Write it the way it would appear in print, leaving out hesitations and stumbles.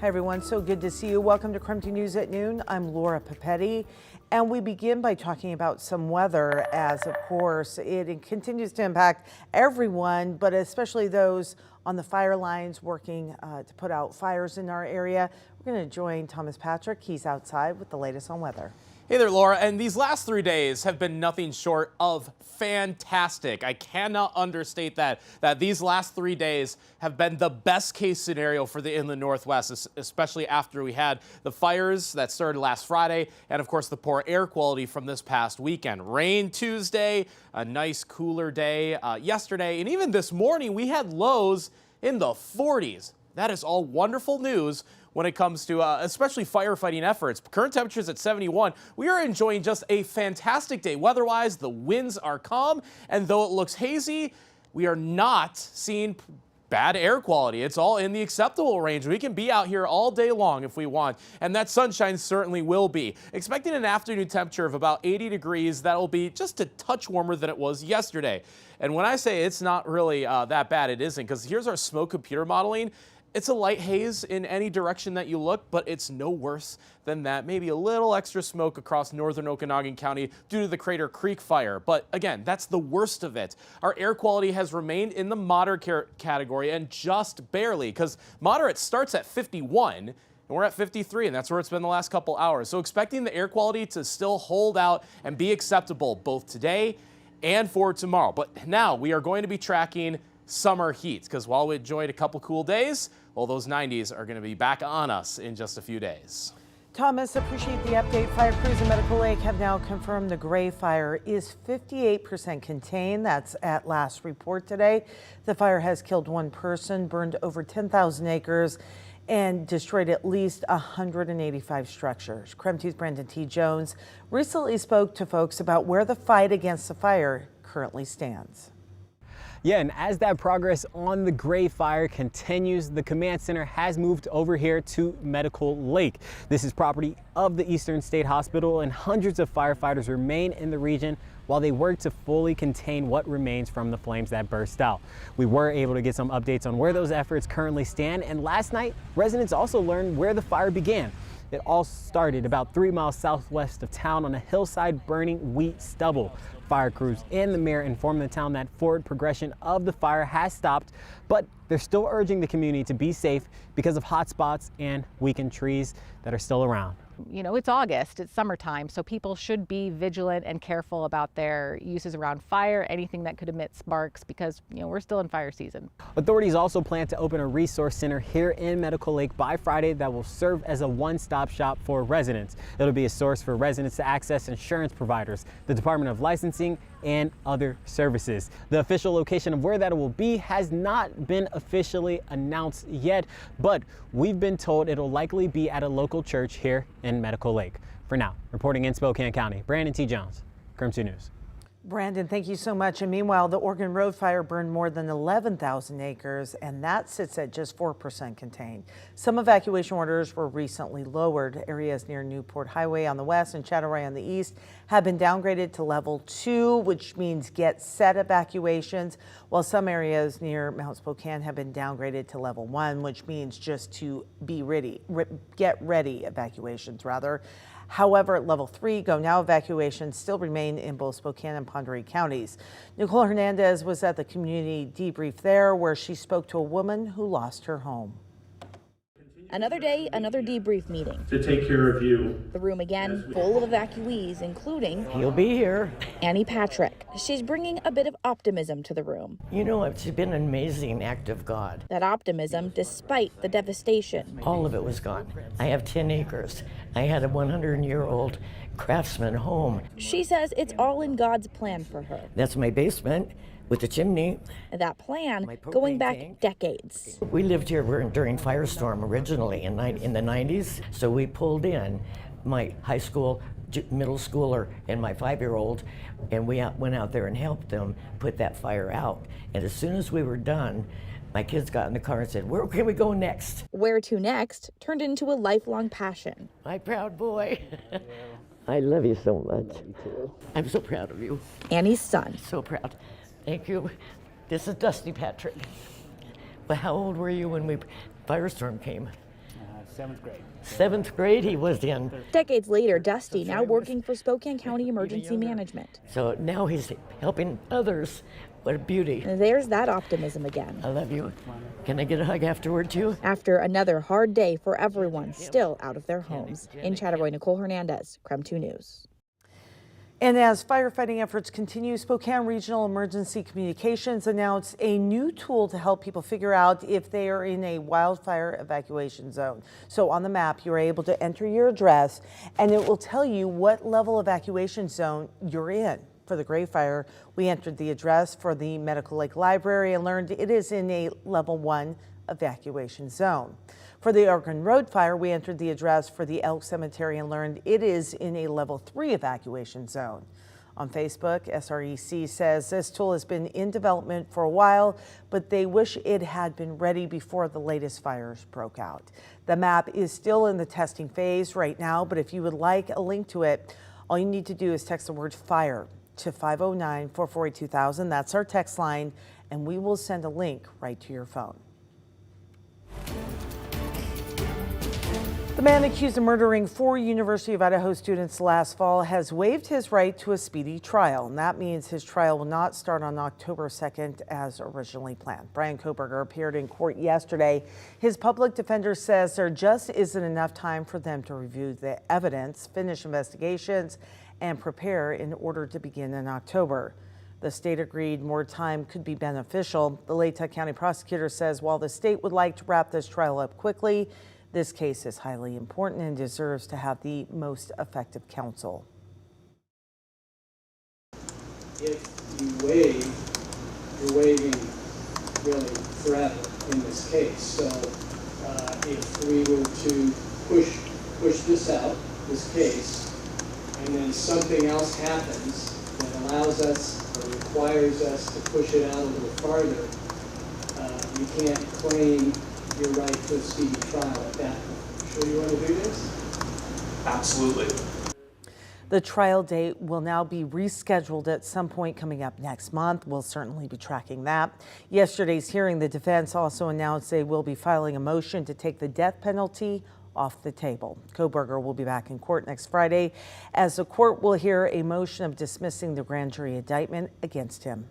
Hi everyone, so good to see you. Welcome to KREM News at Noon. I'm Laura Papetti, and we begin by talking about some weather as, of course, it continues to impact everyone, but especially those on the fire lines working to put out fires in our area. We're going to join Thomas Patrick. He's outside with the latest on weather. Hey there, Laura. And these last 3 days have been nothing short of fantastic. I cannot understate that these last 3 days have been the best case scenario for the inland Northwest, especially after we had the fires that started last Friday and, of course, the poor air quality from this past weekend. Rain Tuesday, a nice cooler day yesterday, and even this morning we had lows in the 40s. That is all wonderful news when it comes to especially firefighting efforts. Current temperatures at 71. We are enjoying just a fantastic day weather-wise. The winds are calm, and though it looks hazy, we are not seeing bad air quality. It's all in the acceptable range. We can be out here all day long if we want, and that sunshine certainly will be. Expecting an afternoon temperature of about 80 degrees. That'll be just a touch warmer than it was yesterday. And when I say it's not really that bad, it isn't, because here's our smoke computer modeling. It's a light haze in any direction that you look, but it's no worse than that. Maybe a little extra smoke across northern Okanagan County due to the Crater Creek fire. But again, that's the worst of it. Our air quality has remained in the moderate category, and just barely, because moderate starts at 51. And we're at 53, and that's where it's been the last couple hours. So expecting the air quality to still hold out and be acceptable both today and for tomorrow. But now we are going to be tracking summer heat, because while we enjoyed a couple cool days, well, those 90s are going to be back on us in just a few days. Thomas, appreciate the update. Fire crews in Medical Lake have now confirmed the Gray Fire is 58% contained. That's at last report today. The fire has killed one person, burned over 10,000 acres, and destroyed at least 185 structures. KREM 2's Brandon T. Jones recently spoke to folks about where the fight against the fire currently stands. Yeah, and as that progress on the Gray Fire continues, the command center has moved over here to Medical Lake. This is property of the Eastern State Hospital, and hundreds of firefighters remain in the region while they work to fully contain what remains from the flames that burst out. We were able to get some updates on where those efforts currently stand, and last night, residents also learned where the fire began. It all started about 3 miles southwest of town on a hillside burning wheat stubble. Fire crews and the mayor informed the town that forward progression of the fire has stopped, but they're still urging the community to be safe because of hot spots and weakened trees that are still around. You know, it's August, it's summertime, so people should be vigilant and careful about their uses around fire, anything that could emit sparks, because, you know, we're still in fire season. Authorities also plan to open a resource center here in Medical Lake by Friday that will serve as a one-stop shop for residents. It'll be a source for residents to access insurance providers, the Department of Licensing, and other services. The official location of where that will be has not been officially announced yet, but we've been told it'll likely be at a local church here in Medical Lake. For now, reporting in Spokane County, Brandon T. Jones, KREM 2 News. Brandon, thank you so much. And meanwhile, the Oregon Road Fire burned more than 11,000 acres, and that sits at just 4% contained. Some evacuation orders were recently lowered. Areas near Newport Highway on the west and Chattaway on the east have been downgraded to level 2, which means get set evacuations, while some areas near Mount Spokane have been downgraded to level 1, which means just to be ready, get ready evacuations rather. However, at level 3, go now evacuations still remain in both Spokane and Pend Oreille counties. Nicole Hernandez was at the community debrief there, where she spoke to a woman who lost her home. Another day, another debrief meeting. To take care of you. The room again full of evacuees, including He'll be here. Annie Patrick. She's bringing a bit of optimism to the room. You know, it's been an amazing act of God. That optimism despite the devastation. All of it was gone. I have 10 acres. I had a 100-year-old craftsman home. She says it's all in God's plan for her. That's my basement with the chimney. That plan going back decades. We lived here during Firestorm originally in the 90s, so we pulled in my high school, middle schooler, and my 5-year-old, and we went out there and helped them put that fire out. And as soon as we were done, my kids got in the car and said, "Where can we go next?" Where to next turned into a lifelong passion. My proud boy. I love you so much. I'm so proud of you. Annie's son. So proud. Thank you. This is Dusty Patrick. Well, how old were you when Firestorm came? 7th grade. 7th grade he was in. Decades later, Dusty now working for Spokane County Emergency Management. So now he's helping others. What a beauty. There's that optimism again. I love you. Can I get a hug afterward too? After another hard day for everyone still out of their homes. In Chattaroy, Nicole Hernandez, KREM 2 News. And as firefighting efforts continue, Spokane Regional Emergency Communications announced a new tool to help people figure out if they are in a wildfire evacuation zone. So on the map, you're able to enter your address and it will tell you what level evacuation zone you're in. For the Gray Fire, we entered the address for the Medical Lake Library and learned it is in a level 1 evacuation zone. For the Oregon Road Fire, we entered the address for the Elk Cemetery and learned it is in a level 3 evacuation zone. On Facebook, SREC says this tool has been in development for a while, but they wish it had been ready before the latest fires broke out. The map is still in the testing phase right now, but if you would like a link to it, all you need to do is text the word FIRE to 509-448-2000. That's our text line, and we will send a link right to your phone. The man accused of murdering 4 University of Idaho students last fall has waived his right to a speedy trial, and that means his trial will not start on October 2nd as originally planned. Brian Coburger appeared in court yesterday. His public defender says there just isn't enough time for them to review the evidence, finish investigations, and prepare in order to begin in October. The state agreed more time could be beneficial. The Latah County prosecutor says while the state would like to wrap this trial up quickly, this case is highly important and deserves to have the most effective counsel. If you waive, you're waiving really forever in this case. So if we were to push this out, this case, and then something else happens that allows us or requires us to push it out a little farther, you can't claim your right to a speedy trial at that point. Sure you want to do this? Absolutely. The trial date will now be rescheduled at some point coming up next month. We'll certainly be tracking that. Yesterday's hearing, the defense also announced they will be filing a motion to take the death penalty off the table. Coburger will be back in court next Friday as the court will hear a motion of dismissing the grand jury indictment against him.